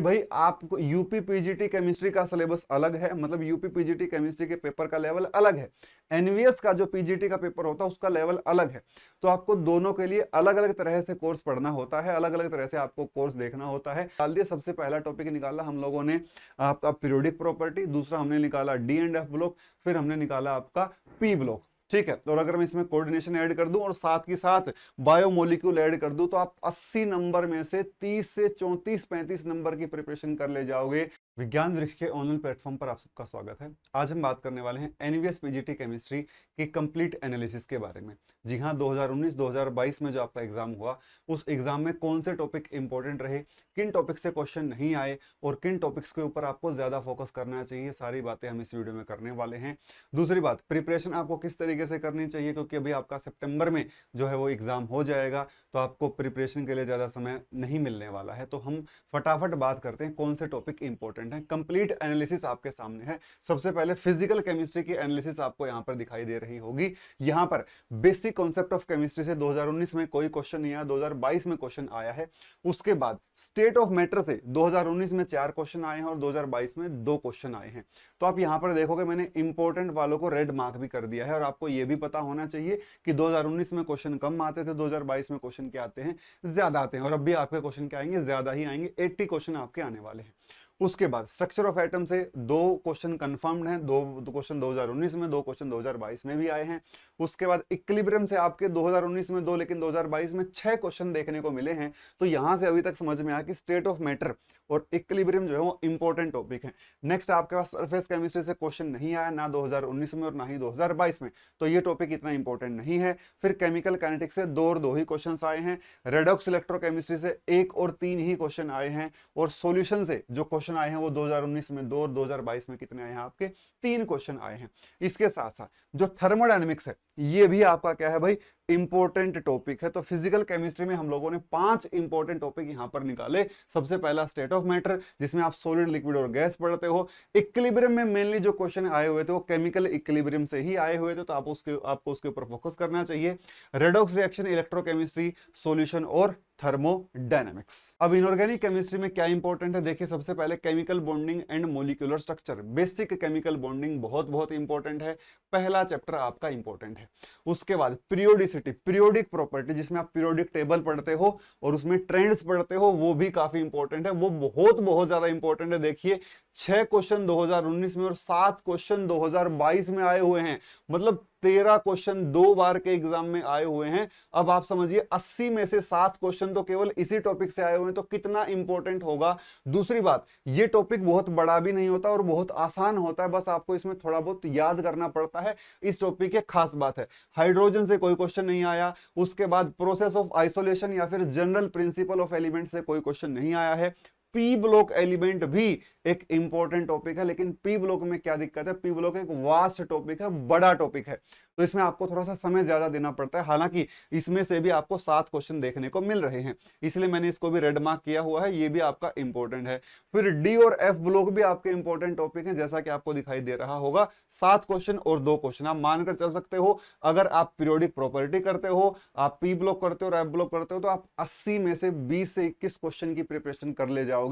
भाई आपको UP PGT chemistry का सिलेबस अलग है, मतलब यूपी पीजीटी केमिस्ट्री के पेपर का लेवल अलग है, एनवीएस का जो पीजीटी का पेपर होता है उसका लेवल अलग है। तो आपको दोनों के लिए अलग अलग तरह से कोर्स पढ़ना होता है, अलग अलग तरह से आपको कोर्स देखना होता है। डाल दिया, सबसे पहला टॉपिक निकाला हम लोगों ने आपका पीरियोडिक प्रॉपर्टी, दूसरा हमने निकाला डी एंड एफ ब्लॉक, फिर हमने निकाला आपका पी ब्लॉक। ठीक है, तो अगर मैं इसमें कोऑर्डिनेशन ऐड कर दूं और साथ की साथ बायोमोलिक्यूल ऐड कर दूं तो आप 80 नंबर में से 30 से 34-35 नंबर की प्रिपरेशन कर ले जाओगे। विज्ञान वृक्ष के ऑनलाइन प्लेटफॉर्म पर आप सबका स्वागत है। आज हम बात करने वाले हैं एनवीएस पीजीटी केमिस्ट्री की कंप्लीट एनालिसिस के बारे में। जी हाँ, 2019-2022 में जो आपका एग्जाम हुआ उस एग्जाम में कौन से टॉपिक इंपॉर्टेंट रहे, किन टॉपिक से क्वेश्चन नहीं आए और किन टॉपिक्स के ऊपर आपको ज्यादा फोकस करना चाहिए, सारी बातें हम इस वीडियो में करने वाले हैं। दूसरी बात, प्रिपरेशन आपको किस तरीके से करनी चाहिए, क्योंकि अभी आपका सितंबर में जो है वो एग्जाम हो जाएगा, तो आपको प्रिपरेशन के लिए ज्यादा समय नहीं मिलने वाला है। तो हम फटाफट बात करते हैं कौन से टॉपिक इंपॉर्टेंट है। कंप्लीट एनालिसिस आपके सामने है। सबसे पहले फिजिकल केमिस्ट्री की एनालिसिस आपको यहां पर दिखाई दे रही होगी। यहां पर बेसिक कॉन्सेप्ट ऑफ केमिस्ट्री से 2019 में कोई क्वेश्चन नहीं आया, 2022 में क्वेश्चन आया है। उसके बाद स्टेट ऑफ मैटर से 2019 में 4 क्वेश्चन आए हैं और 2022 में 2 क्वेश्चन आए हैं। तो आप यहां पर देखोगे मैंने इंपॉर्टेंट वालों को रेड मार्क भी कर दिया है, और आपको यह भी पता होना चाहिए कि 2019 में क्वेश्चन कम आते थे, 2022 में क्वेश्चन क्या आते हैं, ज्यादा आते हैं। और अब भी आपके क्वेश्चन क्या आएंगे, ज्यादा ही आएंगे, 80 क्वेश्चन आपके आने वाले हैं। उसके बाद स्ट्रक्चर ऑफ एटम से 2 क्वेश्चन कंफर्म्ड हैं, 2 क्वेश्चन 2019 में, 2 क्वेश्चन 2022 में भी आए हैं। उसके बाद इक्विलिब्रियम से आपके 2019 में 2, लेकिन 2022 में 6 क्वेश्चन देखने को मिले हैं। तो यहां से अभी तक समझ में आया कि स्टेट ऑफ मैटर और इक्विलिब्रियम जो है वो इंपॉर्टेंट टॉपिक है। नेक्स्ट आपके पास सरफेस केमिस्ट्री से क्वेश्चन नहीं आया, ना 2019 में और ना ही 2022 में, तो ये टॉपिक इतना इंपॉर्टेंट नहीं है। फिर केमिकल काइनेटिक्स से 2 और 2 ही क्वेश्चन आए हैं। रेडॉक्स इलेक्ट्रोकेमिस्ट्री से 1 और 3 ही क्वेश्चन आए हैं। और सॉल्यूशन से जो क्वेश्चन आए हैं वो 2019 में 2 और 2022 में कितने आए हैं, आपके 3 क्वेश्चन आए हैं। इसके साथ साथ जो थर्मोडायनेमिक्स है ये भी आपका क्या है भाई, इंपॉर्टेंट टॉपिक है। तो फिजिकल केमिस्ट्री में हम लोगों ने 5 इंपॉर्टेंट टॉपिक यहां पर निकाले। सबसे पहला स्टेट ऑफ मैटर, जिसमें आप सॉलिड, लिक्विड और गैस पढ़ते हो। इक्विलिब्रियम में मेनली जो क्वेश्चन आए हुए थे वो केमिकल इक्विलिब्रियम से ही आए हुए थे, तो आपको उसके ऊपर फोकस करना चाहिए। रेडॉक्स रिएक्शन, इलेक्ट्रोकेमिस्ट्री, सॉल्यूशन और थर्मोडायनेमिक्स। अब इनऑर्गेनिक केमिस्ट्री में क्या इंपॉर्टेंट है, देखिए सबसे पहले chemical bonding and molecular structure, basic chemical bonding बहुत बहुत इंपॉर्टेंट है, पहला चैप्टर आपका इंपॉर्टेंट है। उसके बाद पीरियोडिसिटी, पीरियोडिक प्रॉपर्टी, जिसमें आप पीरियोडिक टेबल पढ़ते हो और उसमें ट्रेंड्स पढ़ते हो, वो भी काफी इंपॉर्टेंट है, वो बहुत बहुत ज्यादा इंपॉर्टेंट है। देखिए 6 क्वेश्चन 2019 में और 7 क्वेश्चन 2022 में आए हुए हैं, मतलब 13 क्वेश्चन 2 बार के एग्जाम में आए हुए हैं। अब आप समझिए 80 में से 7 क्वेश्चन तो केवल इसी टॉपिक से आए हुए हैं, तो कितना इंपॉर्टेंट होगा। दूसरी बात, ये टॉपिक बहुत बड़ा भी नहीं होता और बहुत आसान होता है, बस आपको इसमें थोड़ा बहुत याद करना पड़ता है। इस टॉपिक की खास बात है, हाइड्रोजन से कोई क्वेश्चन नहीं आया। उसके बाद प्रोसेस ऑफ आइसोलेशन या फिर जनरल प्रिंसिपल ऑफ एलिमेंट से कोई क्वेश्चन नहीं आया है। पी ब्लॉक एलिमेंट भी एक इंपॉर्टेंट टॉपिक है, लेकिन पी ब्लॉक में क्या दिक्कत है, पी ब्लॉक एक वास्ट टॉपिक है, बड़ा टॉपिक है, तो इसमें आपको थोड़ा सा समय ज्यादा देना पड़ता है। हालांकि इसमें से भी आपको 7 क्वेश्चन देखने को मिल रहे हैं, इसलिए मैंने इसको भी रेड मार्क किया हुआ है, ये भी आपका इंपॉर्टेंट है। फिर डी और एफ ब्लॉक भी आपके इंपॉर्टेंट टॉपिक है, जैसा कि आपको दिखाई दे रहा होगा, 7 क्वेश्चन और 2 क्वेश्चन। आप मानकर चल सकते हो अगर आप पीरियोडिक प्रॉपर्टी करते हो, आप पी ब्लॉक करते हो और एफ ब्लॉक करते हो, तो आप 80 में से 20 से 21 क्वेश्चन की प्रिपरेशन कर ले जाओगे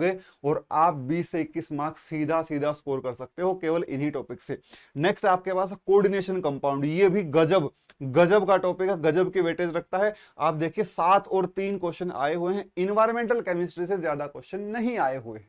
और आप 20 से 21 मार्क्स सीधा सीधा स्कोर कर सकते हो केवल इन्हीं टॉपिक से। नेक्स्ट आपके पास कोऑर्डिनेशन कंपाउंड, ये भी गजब गजब का टॉपिक है, गजब की वेटेज रखता है। आप देखिए 7 और 3 क्वेश्चन आए हुए हैं, इन्वायरमेंटल केमिस्ट्री से ज्यादा क्वेश्चन नहीं आए हुए हैं।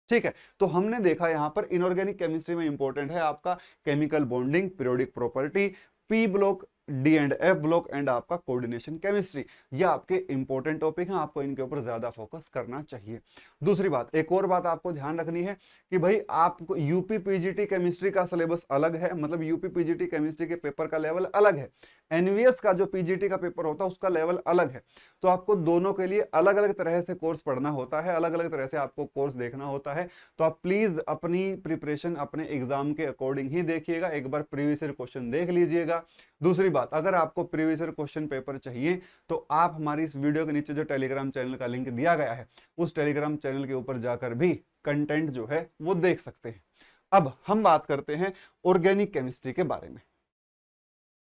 ठीक है, तो हमने देखा यहां पर इनऑर्गेनिक केमिस्ट्री में इंपॉर्टेंट है आपका chemical bonding, periodic property, P block, D and F block and आपका कोऑर्डिनेशन केमिस्ट्री, ये आपके इंपॉर्टेंट टॉपिक हैं, आपको इनके ऊपर ज्यादा फोकस करना चाहिए। दूसरी बात, एक और बात आपको ध्यान रखनी है कि भाई आपको यूपी पीजीटी केमिस्ट्री का सिलेबस अलग है, मतलब यूपी पीजीटी केमिस्ट्री के पेपर का लेवल अलग है, एनवीएस का जो पीजीटी का पेपर होता है उसका लेवल अलग है। तो आपको दोनों के लिए अलग अलग तरह से कोर्स पढ़ना होता है, अलग अलग तरह से आपको कोर्स देखना होता है। तो आप प्लीज अपनी प्रिपरेशन अपने एग्जाम के अकॉर्डिंग ही देखिएगा, एक बार प्रीवियस ईयर क्वेश्चन देख लीजिएगा। दूसरी बात, अगर आपको प्रीवियस ईयर क्वेश्चन पेपर चाहिए तो आप हमारी इस वीडियो के नीचे जो टेलीग्राम चैनल का लिंक दिया गया है उस टेलीग्राम चैनल के ऊपर जाकर भी कंटेंट जो है वो देख सकते हैं। अब हम बात करते हैं ऑर्गेनिक केमिस्ट्री के बारे में।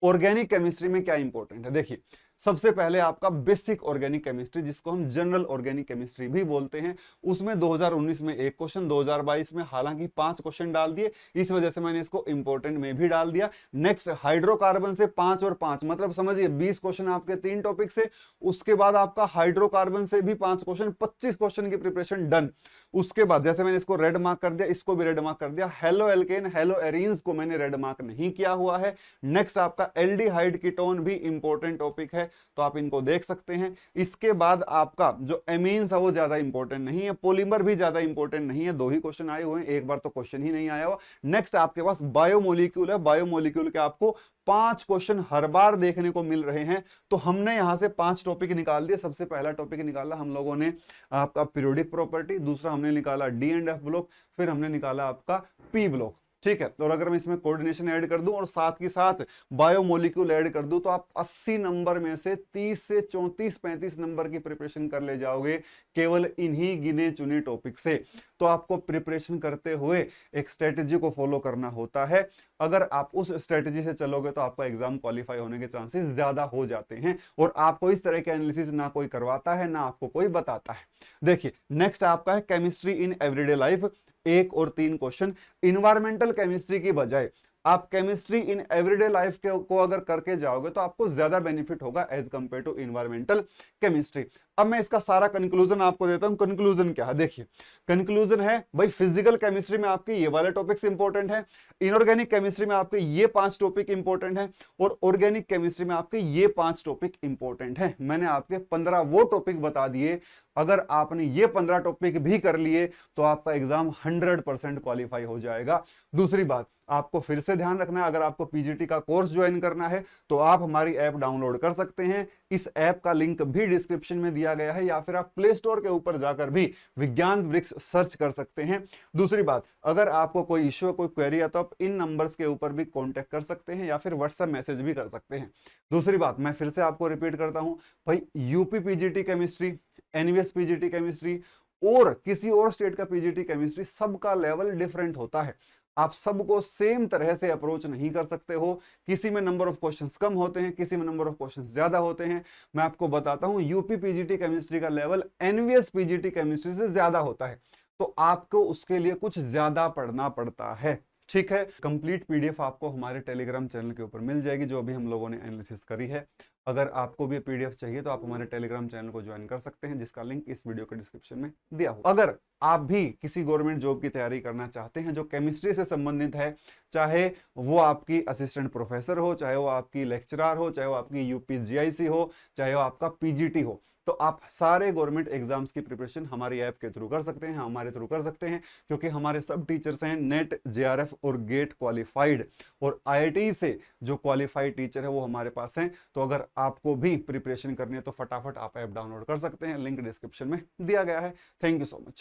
ऑर्गेनिक केमिस्ट्री में क्या इंपॉर्टेंट है, देखिए सबसे पहले आपका बेसिक ऑर्गेनिक केमिस्ट्री, जिसको हम जनरल ऑर्गेनिक केमिस्ट्री भी बोलते हैं, उसमें 2019 में एक क्वेश्चन, 2022 में हालांकि 5 क्वेश्चन डाल दिए, इस वजह से मैंने इसको इंपॉर्टेंट में भी डाल दिया। नेक्स्ट हाइड्रोकार्बन से 5 और 5, मतलब समझिए 20 क्वेश्चन आपके 3 टॉपिक से, उसके बाद आपका हाइड्रोकार्बन से भी 5 क्वेश्चन, 25 क्वेश्चन की प्रिपरेशन डन। उसके बाद जैसे मैंने इसको रेड मार्क कर दिया, इसको भी रेड मार्क कर दिया। हेलो एल्केन, हेलो एरीन्स को मैंने रेड मार्क नहीं किया हुआ है। नेक्स्ट आपका एल्डिहाइड कीटोन भी इंपॉर्टेंट टॉपिक है, तो आप इनको देख सकते हैं। इसके बाद आपका जो एमीन्स है वो ज्यादा इंपॉर्टेंट नहीं है, पॉलीमर भी ज्यादा इंपॉर्टेंट नहीं है, 2 ही क्वेश्चन आए हुए हैं, एक बार तो क्वेश्चन ही नहीं आया हुआ। नेक्स्ट आपके पास बायोमोलिक्यूल है, बायोमोलिक्यूल के आपको 5 क्वेश्चन हर बार देखने को मिल रहे हैं, तो हमने यहां से 5 टॉपिक निकाल दिए। सबसे पहला टॉपिक निकाला हम लोगों ने आपका पीरियोडिक प्रॉपर्टी, दूसरा हमने निकाला डी एंड एफ ब्लॉक, फिर हमने निकाला आपका पी ब्लॉक, ठीक है। और अगर मैं इसमें कोऑर्डिनेशन ऐड कर दूं और साथ के साथ बायोमोलिक्यूल ऐड कर दूं, तो आप 80 नंबर में से 30 से 34-35 नंबर की प्रिपरेशन कर ले जाओगे केवल इन्हीं गिने चुने टॉपिक से। तो आपको प्रिपरेशन करते हुए एक स्ट्रेटेजी को फॉलो करना होता है। अगर आप उस स्ट्रेटेजी से चलोगे तो आपका एग्जाम क्वालिफाई होने के चांसेस ज्यादा हो जाते हैं, और आपको इस तरह के एनालिसिस ना कोई करवाता है, ना आपको कोई बताता है। देखिए नेक्स्ट आपका है केमिस्ट्री इन एवरीडे लाइफ, 1 और 3 क्वेश्चन। इन्वायरमेंटल केमिस्ट्री की बजाय आप केमिस्ट्री इन एवरीडे लाइफ को अगर करके जाओगे तो आपको ज्यादा बेनिफिट होगा as compared to environmental chemistry. अब मैं इसका सारा कंक्लूजन आपको देता हूं। कंक्लूजन क्या है, देखिए कंक्लूजन है भाई, फिजिकल केमिस्ट्री में आपके ये वाले टॉपिक्स इंपॉर्टेंट है, इनऑर्गेनिक केमिस्ट्री में आपके ये 5 टॉपिक इंपॉर्टेंट है, और ऑर्गेनिक केमिस्ट्री में आपके ये 5 टॉपिक इंपॉर्टेंट है। मैंने आपके 15 वो टॉपिक बता दिए। अगर आपने ये 15 टॉपिक भी कर लिए तो आपका एग्जाम 100% क्वालिफाई हो जाएगा। दूसरी बात, आपको फिर से ध्यान रखना है, अगर आपको पीजीटी का कोर्स ज्वाइन करना है तो आप हमारी ऐप डाउनलोड कर सकते हैं। इस ऐप का लिंक भी डिस्क्रिप्शन में दिया गया है, या फिर आप प्ले स्टोर के ऊपर जाकर भी विज्ञान वृक्ष सर्च कर सकते हैं। दूसरी बात, अगर आपको कोई इश्यू, कोई क्वेरी है तो आप इन नंबर्स के ऊपर भी कांटेक्ट कर सकते हैं, या फिर व्हाट्सएप मैसेज भी कर सकते हैं। दूसरी बात मैं फिर से आपको रिपीट करता हूं भाई, UP PGT chemistry, NVS PGT chemistry और किसी और स्टेट का पीजीटी केमिस्ट्री, सबका लेवल डिफरेंट होता है। आप सबको सेम तरह से अप्रोच नहीं कर सकते हो। किसी में नंबर ऑफ क्वेश्चंस कम होते हैं, किसी में नंबर ऑफ क्वेश्चंस ज्यादा होते हैं। मैं आपको बताता हूं, यूपी पीजीटी केमिस्ट्री का लेवल एनवीएस पीजीटी केमिस्ट्री से ज्यादा होता है, तो आपको उसके लिए कुछ ज्यादा पढ़ना पड़ता है, ठीक है। कंप्लीट पीडीएफ आपको हमारे टेलीग्राम चैनल के ऊपर मिल जाएगी, जो अभी हम लोगों ने एनालिसिस करी है। अगर आपको भी पीडीएफ चाहिए तो आप हमारे टेलीग्राम चैनल को ज्वाइन कर सकते हैं, जिसका लिंक इस वीडियो के डिस्क्रिप्शन में दिया हो। अगर आप भी किसी गवर्नमेंट जॉब की तैयारी करना चाहते हैं जो केमिस्ट्री से संबंधित है, चाहे वो आपकी असिस्टेंट प्रोफेसर हो, चाहे वो आपकी लेक्चरर हो, चाहे वो आपकी यूपीजीआईसी हो, चाहे वो आपका पीजीटी हो, तो आप सारे गवर्नमेंट एग्जाम्स की प्रिपरेशन हमारी ऐप के थ्रू कर सकते हैं, हमारे थ्रू कर सकते हैं, क्योंकि हमारे सब टीचर्स हैं नेट, जेआरएफ और गेट क्वालिफाइड, और आईआईटी से जो क्वालिफाइड टीचर है वो हमारे पास हैं। तो अगर आपको भी प्रिपरेशन करनी है तो फटाफट आप ऐप डाउनलोड कर सकते हैं, लिंक डिस्क्रिप्शन में दिया गया है। Thank you so much.